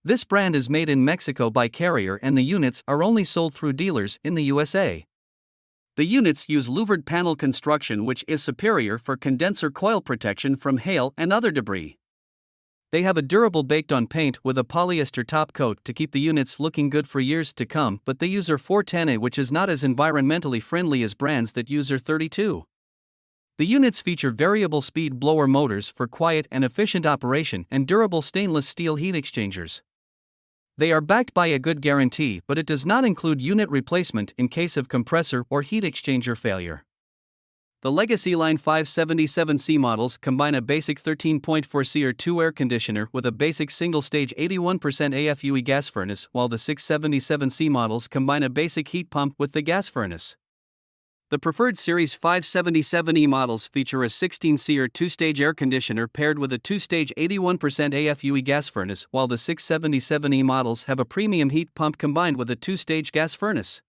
This brand is made in Mexico by Carrier and the units are only sold through dealers in the USA. The units use louvered panel construction, which is superior for condenser coil protection from hail and other debris. They have a durable baked-on paint with a polyester top coat to keep the units looking good for years to come, but they use R410A, which is not as environmentally friendly as brands that use R32. The units feature variable speed blower motors for quiet and efficient operation and durable stainless steel heat exchangers. They are backed by a good guarantee, but it does not include unit replacement in case of compressor or heat exchanger failure. The Legacy Line 577C models combine a basic 13.4 SEER2 air conditioner with a basic single-stage 81% AFUE gas furnace, while the 677C models combine a basic heat pump with the gas furnace. The preferred Series 577E models feature a 16 SEER 2-stage air conditioner paired with a 2-stage 81% AFUE gas furnace, while the 677E models have a premium heat pump combined with a 2-stage gas furnace.